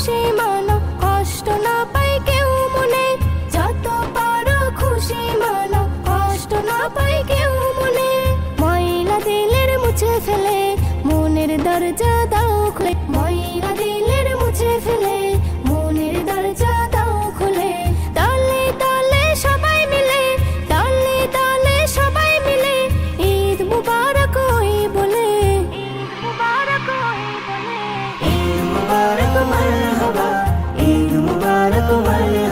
খুশি মানো, কষ্ট না পাই কেউ মনে। যত পারো খুশি মানো, কষ্ট না পাই কেউ মনে। ময়লা দিলের মুছে ফেলে মনের দরজা দাও খুলে। ময়লা দিলের মুছে ফেলে মনের দরজা দাও খুলে। দলে দলে সবাই মিলে, দলে দলে সবাই মিলে ঈদ মুবারক ওই বলে। ঈদ মুবারক ওই বলে। ঈদ মুবারক মারহাবা, ঈদ মুবারক মারহাবা।